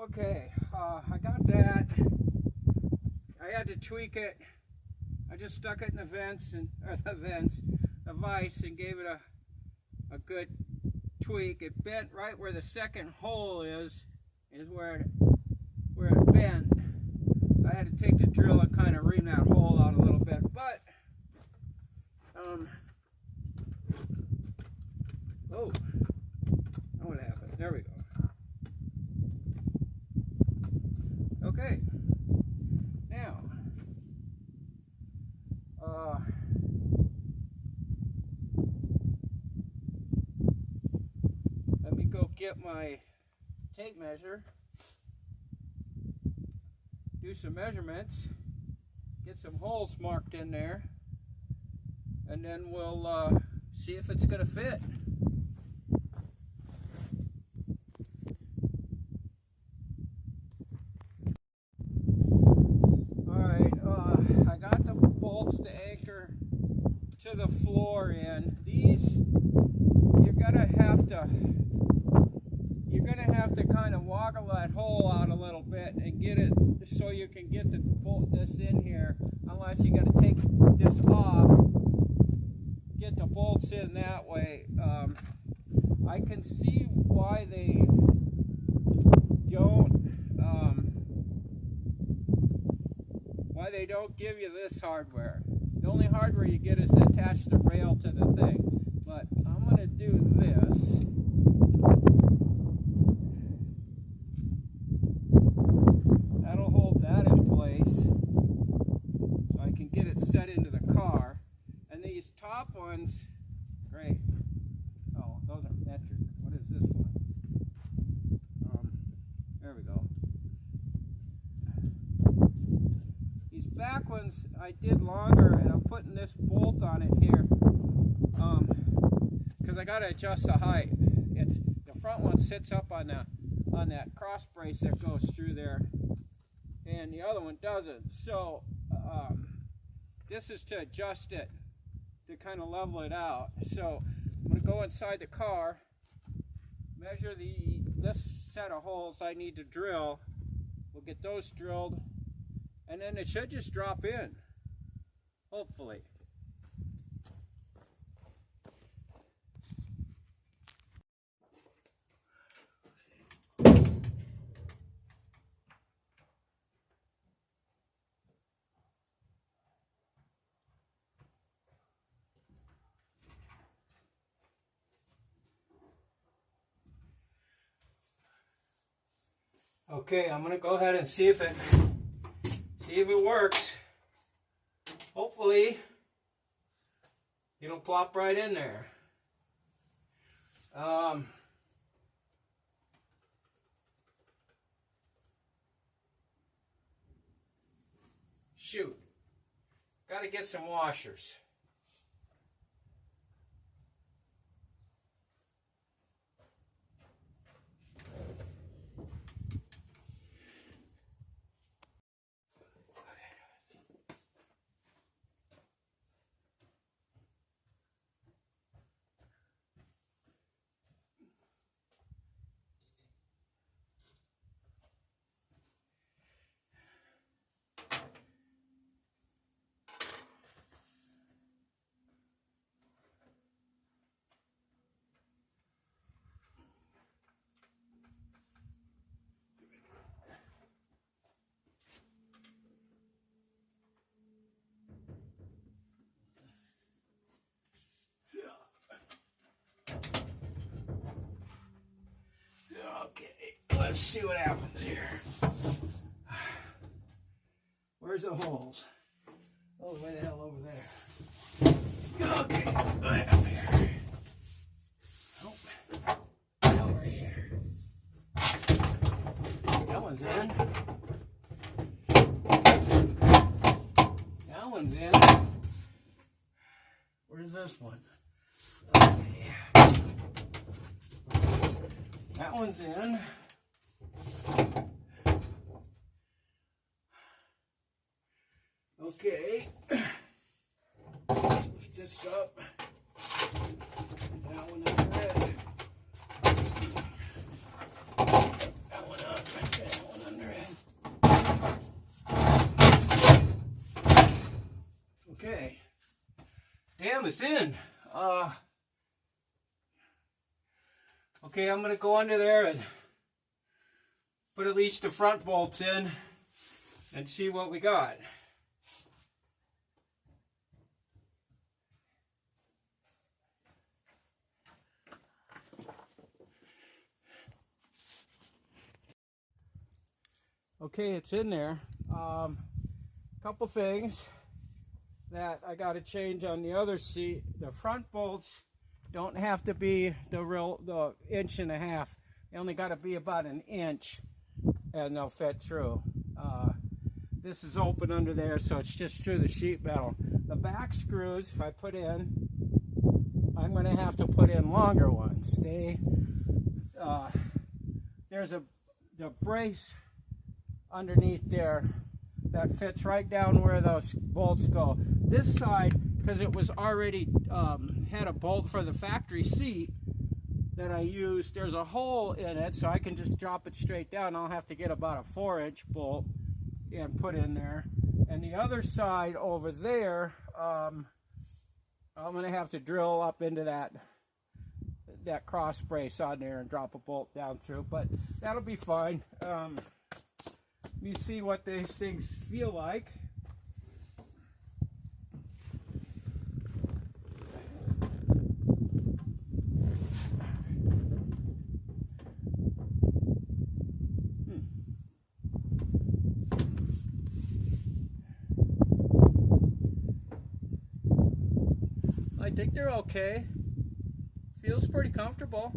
Okay, I got that. I had to tweak it. I just stuck it in the vents the vise, and gave it a good tweak. It bent right where the second hole is where it bent. So I had to take the drill and kind of ream that hole out a little bit. But oh, what happened? There we go. Okay, now let me go get my tape measure, do some measurements, get some holes marked in there, and then we'll see if it's going to fit. To the floor in. These you're gonna have to kind of woggle that hole out a little bit and get it so you can get this in here, unless you got to take this off, get the bolts in that way. I can see why they don't give you this hardware. The only hardware you get is to attach the rail to the thing. But I'm going to do this. That'll hold that in place so I can get it set into the car. And these top ones, great. Oh, those are metric. What is this one? There we go. These back ones I did longer, and I'm putting this bolt on it here because I got to adjust the height. The front one sits up on that cross brace that goes through there, and the other one doesn't. So this is to adjust it, to kind of level it out. So I'm going to go inside the car, measure this set of holes I need to drill. We'll get those drilled, and then it should just drop in, hopefully. Okay, I'm going to go ahead and see if it works. Hopefully it'll plop right in there. Shoot, got to get some washers. Okay, let's see what happens here. Where's the holes? Oh, way the hell over there. Okay, right up here. Nope. Over here. That one's in. That one's in. Where's this one? Okay. That one's in. Okay. Lift this up. That one up red. That one up. Okay. cam is in. Okay, I'm gonna go under there and put at least the front bolts in and see what we got. Okay, it's in there. Couple things that I got to change on the other seat. The front bolts don't have to be the inch and a half. They only got to be about an inch, and they'll fit through. This is open under there, so it's just through the sheet metal. The back screws I put in, I'm going to have to put in longer ones. There's the brace underneath there that fits right down where those bolts go. This side, because it was already had a bolt for the factory seat that I used, there's a hole in it, so I can just drop it straight down. I'll have to get about a 4-inch bolt and put in there. And the other side over there, I'm going to have to drill up into that cross brace on there and drop a bolt down through, but that'll be fine. You see what these things feel like. I think they're okay. Feels pretty comfortable.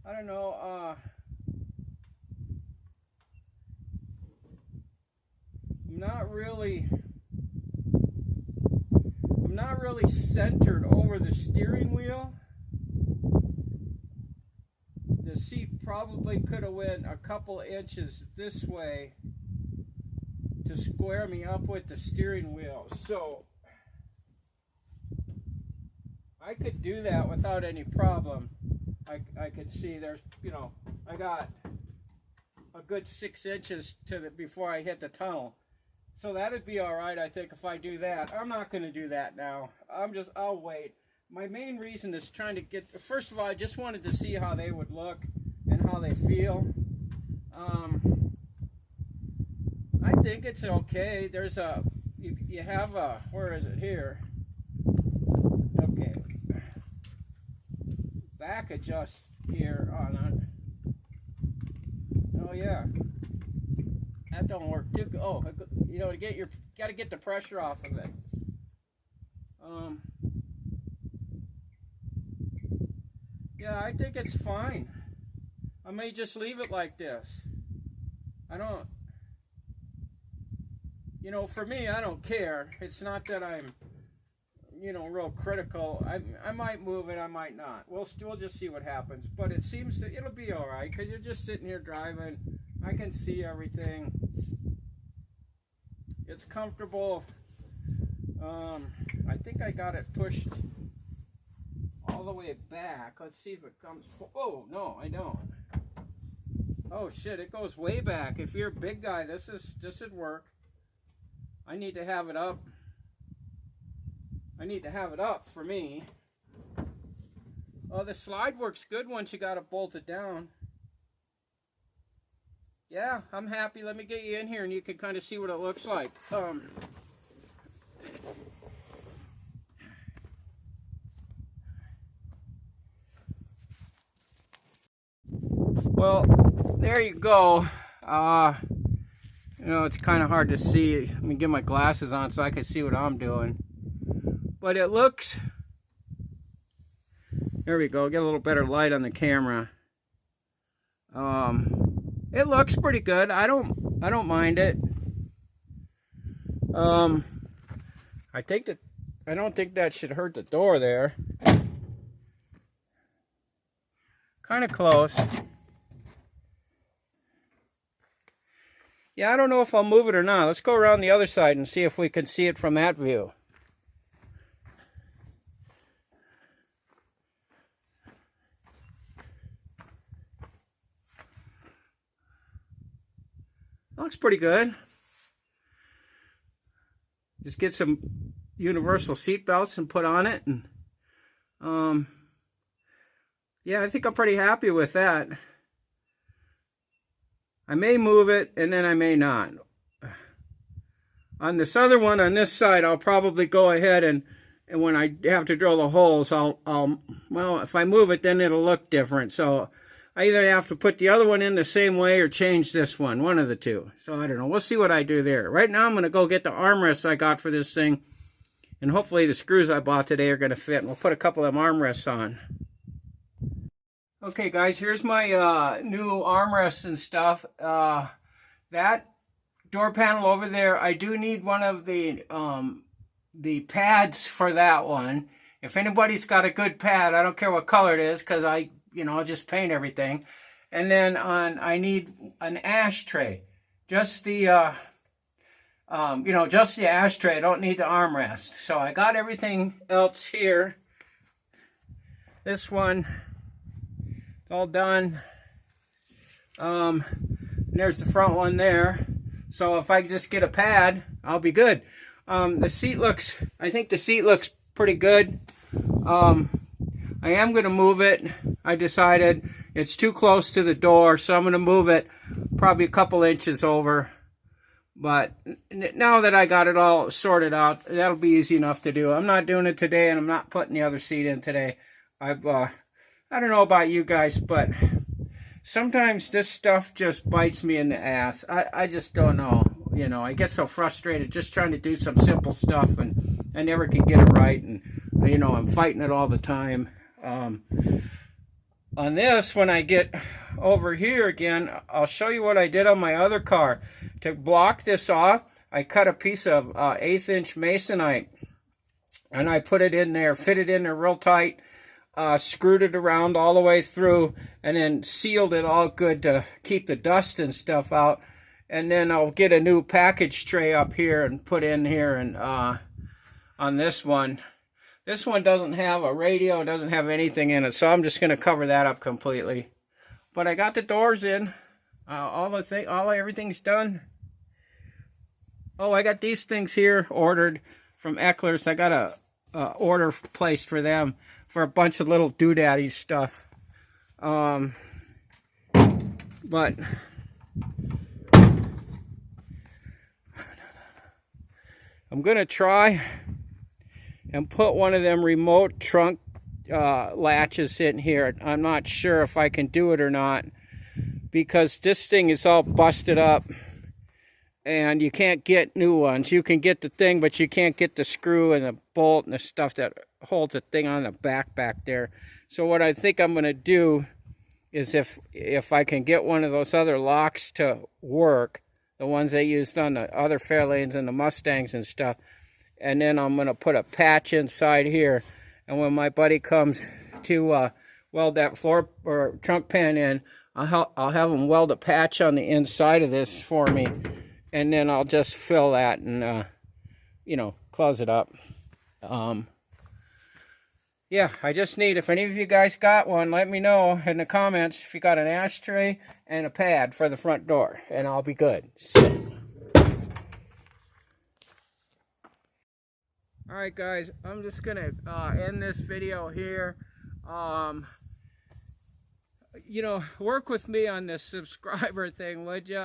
I don't know, I'm not really centered over the steering wheel. The seat probably could have went a couple inches this way to square me up with the steering wheel. So I could do that without any problem. I could see there's, I got a good 6 inches before I hit the tunnel. So that'd be all right, I think, if I do that. I'm not going to do that now. I'll wait. My main reason is trying to get, first of all, I just wanted to see how they would look and how they feel. I think it's okay. There's you have a, where is it here? Okay. Back adjust here on it. Oh yeah, that don't work too good. Oh, to got to get the pressure off of it. Yeah, I think it's fine. I may just leave it like this. I don't, for me, I don't care. It's not that I'm, real critical. I might move it, I might not. We'll just see what happens. But it seems that it'll be all right, because you're just sitting here driving. I can see everything. It's comfortable. I think I got it pushed all the way back. Let's see if it comes. Oh, no, I don't. Oh shit, it goes way back. If you're a big guy, this would work. I need to have it up. I need to have it up for me. Oh, the slide works good once you got it bolted down. Yeah, I'm happy. Let me get you in here and you can kind of see what it looks like. Well, there you go. It's kind of hard to see. Let me get my glasses on so I can see what I'm doing. But it looks, there we go, get a little better light on the camera. It looks pretty good. I don't mind it. I don't think that should hurt the door there. Kind of close. Yeah, I don't know if I'll move it or not. Let's go around the other side and see if we can see it from that view. looks pretty good. Just get some universal seat belts and put on it, and yeah, I think I'm pretty happy with that. I may move it, and then I may not. On this other one, on this side, I'll probably go ahead and when I have to drill the holes, well, if I move it, then it'll look different. So I either have to put the other one in the same way or change this one of the two. So I don't know. We'll see what I do there. Right now, I'm going to go get the armrests I got for this thing, and hopefully the screws I bought today are going to fit. And we'll put a couple of them armrests on. Okay, guys, here's my new armrests and stuff. That door panel over there, I do need one of the pads for that one. If anybody's got a good pad, I don't care what color it is, because I'll just paint everything. And then I need an ashtray. Just the just the ashtray. I don't need the armrest. So I got everything else here. This one, it's all done. There's the front one there. So if I just get a pad, I'll be good. The seat looks, I think the seat looks pretty good. I am going to move it. I decided it's too close to the door, so I'm going to move it probably a couple inches over. But now that I got it all sorted out, that'll be easy enough to do. I'm not doing it today, and I'm not putting the other seat in today. I don't know about you guys, but sometimes this stuff just bites me in the ass. I just don't know. You know, I get so frustrated just trying to do some simple stuff, and I never can get it right. And, you know, I'm fighting it all the time. On this, when I get over here again, I'll show you what I did on my other car. To block this off, I cut a piece of 1/8" masonite, and I put it in there, fit it in there real tight, screwed it around all the way through, and then sealed it all good to keep the dust and stuff out. And then I'll get a new package tray up here and put in here. And on this one doesn't have a radio, doesn't have anything in it, so I'm just going to cover that up completely. But I got the doors in, everything's done. Oh, I got these things here ordered from Eckler's. I got a order placed for them for a bunch of little doodaddy stuff. But I'm going to try and put one of them remote trunk latches in here. I'm not sure if I can do it or not, because this thing is all busted up and you can't get new ones. You can get the thing, but you can't get the screw and the bolt and the stuff that holds the thing on the back there. So what I think I'm going to do is if I can get one of those other locks to work, the ones they used on the other Fairlanes and the Mustangs and stuff, and then I'm going to put a patch inside here, and when my buddy comes to weld that floor or trunk pan in, I'll have him weld a patch on the inside of this for me, and then I'll just fill that and close it up. Yeah, I just need, if any of you guys got one, let me know in the comments if you got an ashtray and a pad for the front door, and I'll be good. So. Alright guys, I'm just going to end this video here. Work with me on this subscriber thing, would you?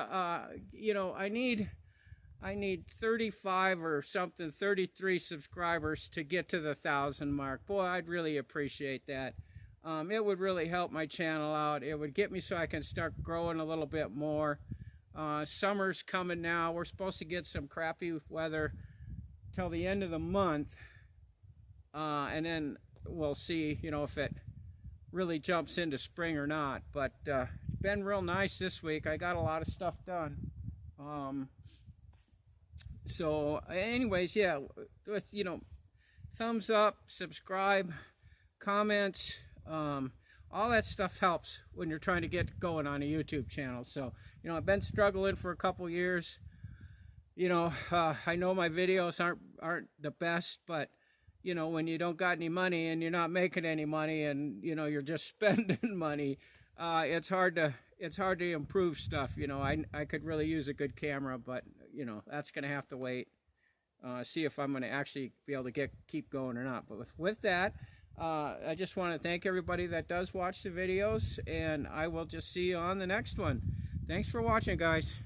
I need 35 or something, 33 subscribers to get to the 1,000 mark. Boy, I'd really appreciate that. It would really help my channel out. It would get me so I can start growing a little bit more. Summer's coming now. We're supposed to get some crappy weather till the end of the month. And then we'll see, if it really jumps into spring or not. But it's been real nice this week. I got a lot of stuff done. So anyways, yeah, with, thumbs up, subscribe, comments, all that stuff helps when you're trying to get going on a YouTube channel. So, I've been struggling for a couple years. I know my videos aren't the best, but, when you don't got any money and you're not making any money and, you're just spending money, it's hard to improve stuff. You know, I could really use a good camera, but you know, that's gonna have to wait. See if I'm gonna actually be able to keep going or not. But with that, I just want to thank everybody that does watch the videos, and I will just see you on the next one. Thanks for watching, guys.